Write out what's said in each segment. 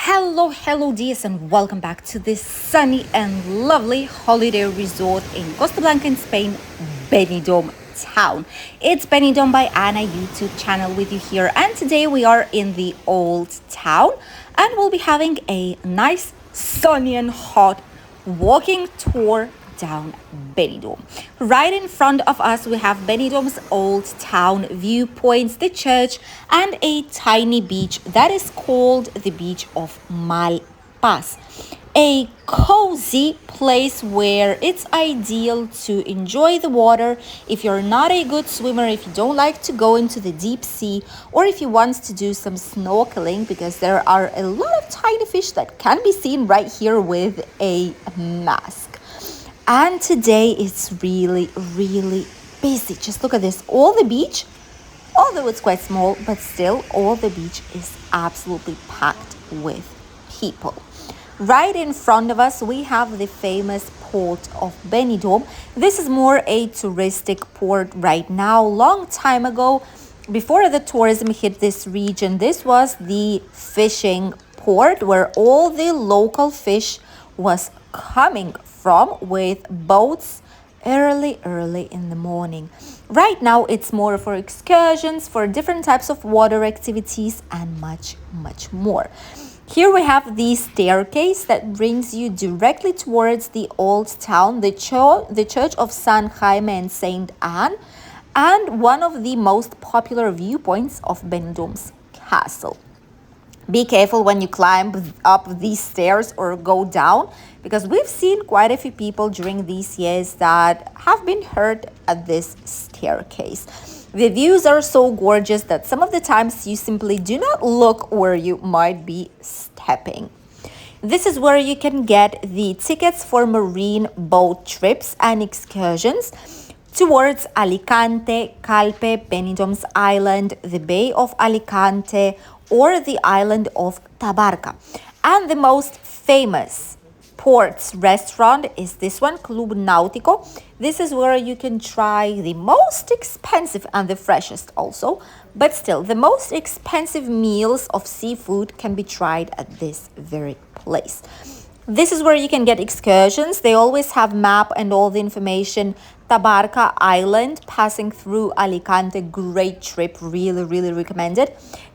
Hello, dears, and welcome back to this sunny and lovely holiday resort in Costa Blanca in Spain, Benidorm town. It's Benidorm by Anna YouTube channel with you here, and today we are in the old town, and we'll be having a nice, sunny and hot walking tour down Benidorm. Right in front of us, we have Benidorm's old town viewpoints, the church, and a tiny beach that is called the beach of Malpaz. A cozy place where it's ideal to enjoy the water if you're not a good swimmer, if you don't like to go into the deep sea, or if you want to do some snorkeling, because there are a lot of tiny fish that can be seen right here with a mask. And today it's really busy. Just look at this. All the beach, although it's quite small, but still all the beach is absolutely packed with people. Right in front of us, we have the famous port of Benidorm. This is more a touristic port right now. Long time ago, before the tourism hit this region, this was the fishing port where all the local fish was coming from with boats early in the morning. Right now it's more for excursions, for different types of water activities, and much more. Here we have the staircase that brings you directly towards the old town, the church of San Jaime and Saint Anne, and one of the most popular viewpoints of Benidorm's castle. Be careful when you climb up these stairs or go down, because we've seen quite a few people during these years that have been hurt at this staircase. The views are so gorgeous that some of the times you simply do not look where you might be stepping. This is where you can get the tickets for marine boat trips and excursions towards Alicante, Calpe, Benidorm's Island, the Bay of Alicante, or the island of Tabarca. And the most famous ports restaurant is this one, Club Náutico. This is where you can try the most expensive and the freshest also, but still the most expensive meals of seafood can be tried at this very place. This is where you can get excursions. They always have map and all the information. Tabarca Island, passing through Alicante, great trip, really recommended.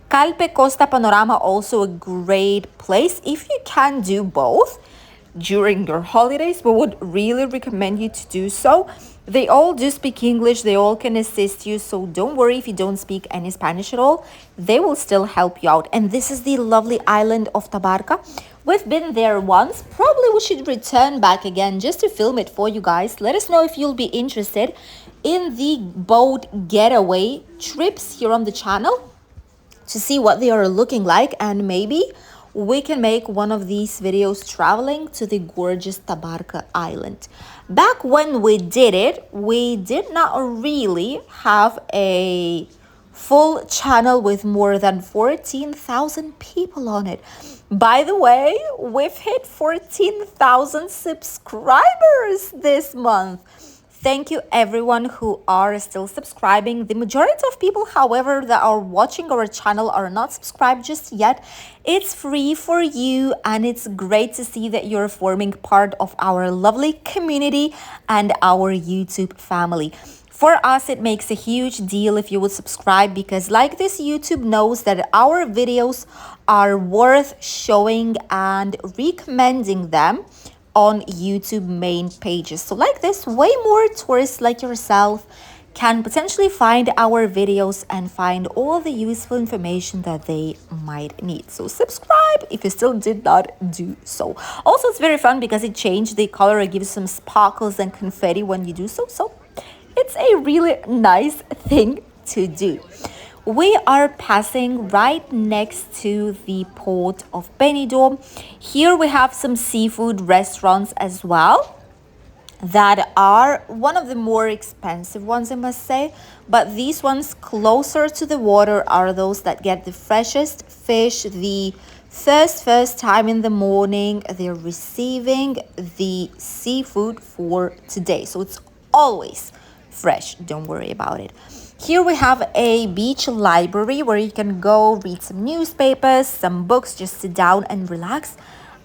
Calpe Costa Panorama, also a great place. If you can do both during your holidays, we would really recommend you to do so. They all do speak English, they all can assist you, so don't worry if you don't speak any Spanish at all. They will still help you out. And this is the lovely island of Tabarca. We've been there once. Probably we should return back again just to film it for you guys. Let us know if you'll be interested in the boat getaway trips here on the channel, to see what they are looking like, and maybe we can make one of these videos traveling to the gorgeous Tabarca Island. Back when we did it, we did not really have a full channel with more than 14,000 people on it. By the way, we've hit 14,000 subscribers this month. Thank you everyone who are still subscribing. The majority of people, however, that are watching our channel are not subscribed just yet. It's free for you, and it's great to see that you're forming part of our lovely community and our YouTube family. For us, it makes a huge deal if you would subscribe, because like this, YouTube knows that our videos are worth showing and recommending them on YouTube main pages. So like this, way more tourists like yourself can potentially find our videos and find all the useful information that they might need. So subscribe if you still did not do so. Also, it's very fun because it changed the color. It gives some sparkles and confetti when you do so. So it's a really nice thing to do. We are passing right next to the port of Benidorm. Here we have some seafood restaurants as well that are one of the more expensive ones, I must say. But these ones closer to the water are those that get the freshest fish, the first time in the morning. They're receiving the seafood for today. So it's always fresh. Don't worry about it. Here we have a beach library where you can go read some newspapers, some books, just sit down and relax.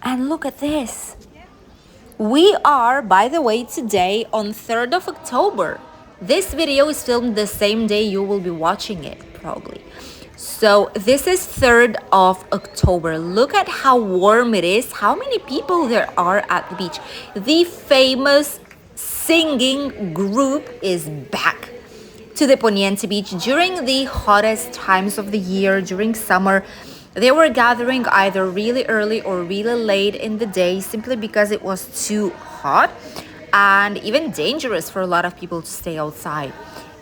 And look at this. We are, by the way, today on 3rd of October. This video is filmed the same day you will be watching it, probably. So this is 3rd of October. Look at how warm it is, how many people there are at the beach. The famous singing group is back to the Poniente Beach during the hottest times of the year, during summer. They were gathering either really early or really late in the day simply because it was too hot and even dangerous for a lot of people to stay outside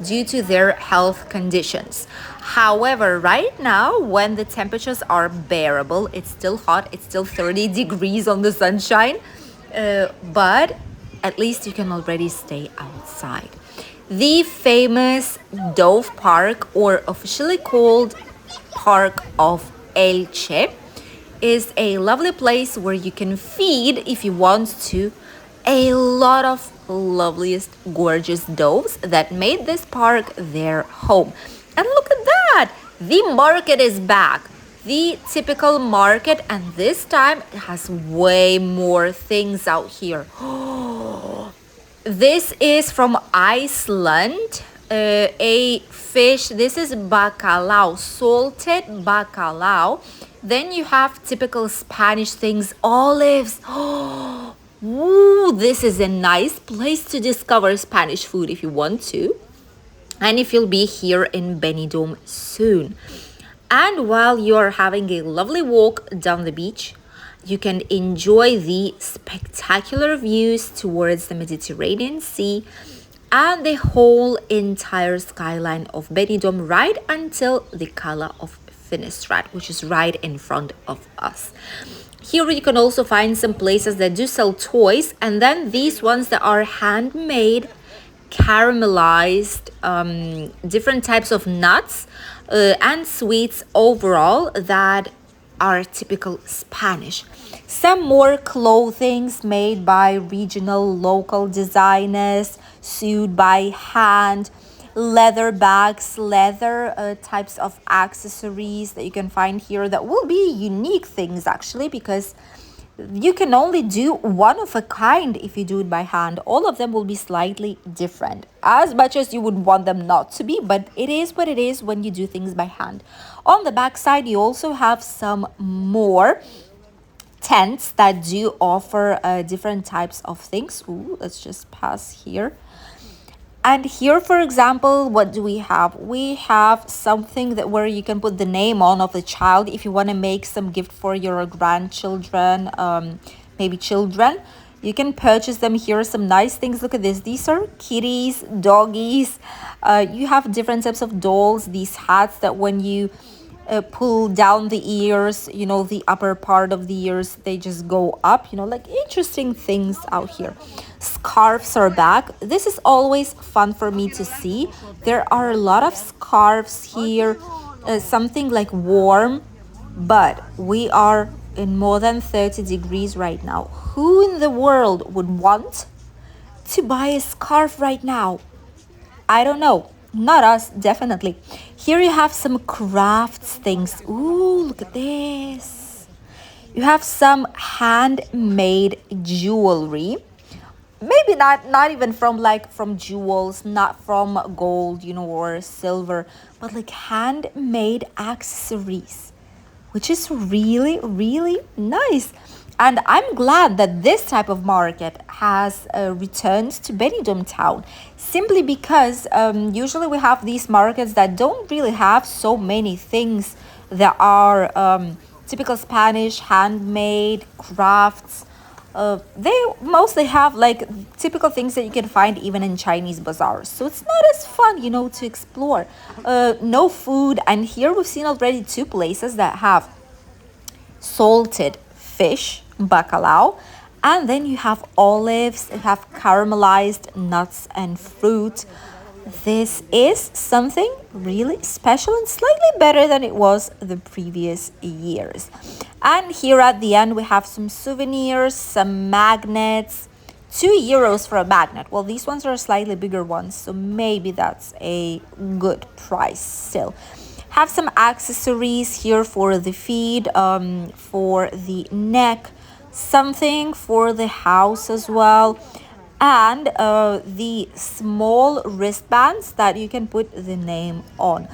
due to their health conditions. However, right now, when the temperatures are bearable, it's still hot, it's still 30 degrees on the sunshine, but at least you can already stay outside. The famous Dove Park, or officially called Park of Elche, is a lovely place where you can feed, if you want to, a lot of loveliest, gorgeous doves that made this park their home. And look at that! The market is back. The typical market, and this time it has way more things out here. This is from Iceland, a fish. This is bacalao, salted bacalao. Then you have typical Spanish things, olives. Ooh, this is a nice place to discover Spanish food if you want to, and if you'll be here in Benidorm soon. And while you're having a lovely walk down the beach, you can enjoy the spectacular views towards the Mediterranean Sea and the whole entire skyline of Benidorm right until the Cala of Finisterre, which is right in front of us. Here you can also find some places that do sell toys, and then these ones that are handmade, caramelized, different types of nuts and sweets overall that are typical Spanish. Some more clothings made by regional local designers, sewed by hand, leather bags, leather types of accessories that you can find here that will be unique things actually, because you can only do one of a kind if you do it by hand. All of them will be slightly different, as much as you would want them not to be, but it is what it is when you do things by hand. On the back side, you also have some more tents that do offer different types of things. Ooh, let's just pass here. And here, for example, what do we have? We have something that where you can put the name on of the child if you want to make some gift for your grandchildren, maybe children. You can purchase them here. Some nice things. Look at this. These are kitties, doggies. You have different types of dolls. These hats that when you pull down the ears, you know, the upper part of the ears, they just go up, you know, like interesting things out here. Scarves are back. This is always fun for me to see. There are a lot of scarves here, something like warm, but we are in more than 30 degrees right now. Who in the world would want to buy a scarf right now? I don't know. Not us, definitely. Here you have some crafts things. Ooh, look at this. You have some handmade jewelry. Maybe not even from jewels, not from gold, you know, or silver, but like handmade accessories, which is really, really nice. And I'm glad that this type of market has returned to Benidorm town, simply because usually we have these markets that don't really have so many things that are typical Spanish handmade crafts. They mostly have like typical things that you can find even in Chinese bazaars. So it's not as fun, you know, to explore. No food. And here we've seen already two places that have salted fish, bacalao, and then you have olives, you have caramelized nuts and fruit. This is something really special and slightly better than it was the previous years. And here at the end we have some souvenirs, some magnets, €2 for a magnet. Well, these ones are slightly bigger ones, so maybe that's a good price still. Have some accessories here for the feet, for the neck, something for the house as well, and the small wristbands that you can put the name on.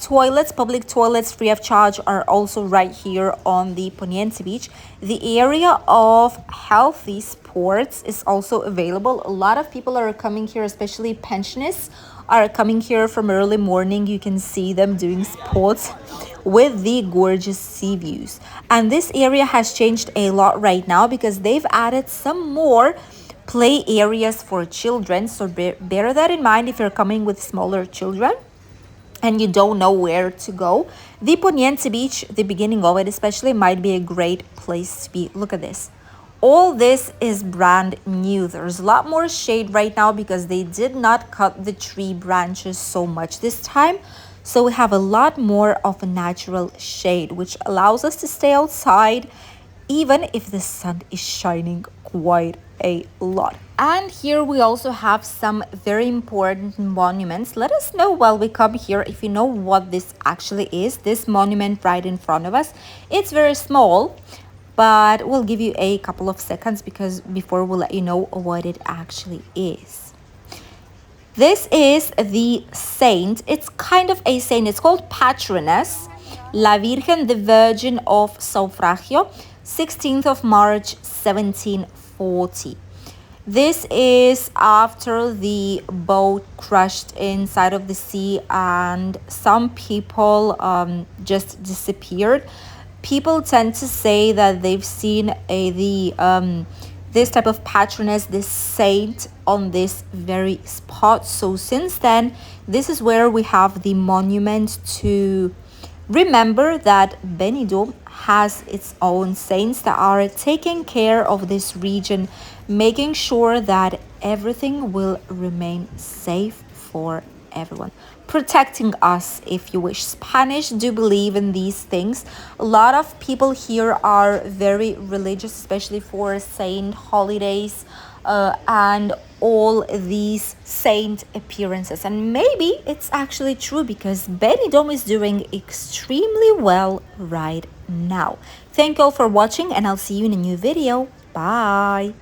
Toilets, public toilets free of charge, are also right here on the Poniente Beach. The area of healthy sports is also available. A lot of people are coming here, especially pensionists are coming here from early morning. You can see them doing sports with the gorgeous sea views. And this area has changed a lot right now because they've added some more play areas for children. So bear that in mind if you're coming with smaller children and you don't know where to go. The Poniente Beach, the beginning of it especially, might be a great place to be. Look at this. All this is brand new. There's a lot more shade right now because they did not cut the tree branches so much this time. So we have a lot more of a natural shade, which allows us to stay outside even if the sun is shining quite a lot. And here we also have some very important monuments. Let us know while we come here if you know what this actually is. This monument right in front of us, it's very small, but we'll give you a couple of seconds because before we'll let you know what it actually is. This is the saint. It's kind of a saint. It's called Patroness, La Virgen the Virgin of Sufragio, 16th of March, 1740. This is after the boat crashed inside of the sea and some people just disappeared. People tend to say that they've seen this type of patroness, this saint, on this very spot. So since then, this is where we have the monument to remember that Benidorm has its own saints that are taking care of this region, making sure that everything will remain safe for everyone, protecting us, if you wish. Spanish do believe in these things. A lot of people here are very religious, especially for saint holidays and all these saint appearances. And maybe it's actually true because Benidorm is doing extremely well right now. Thank you all for watching and I'll see you in a new video. Bye.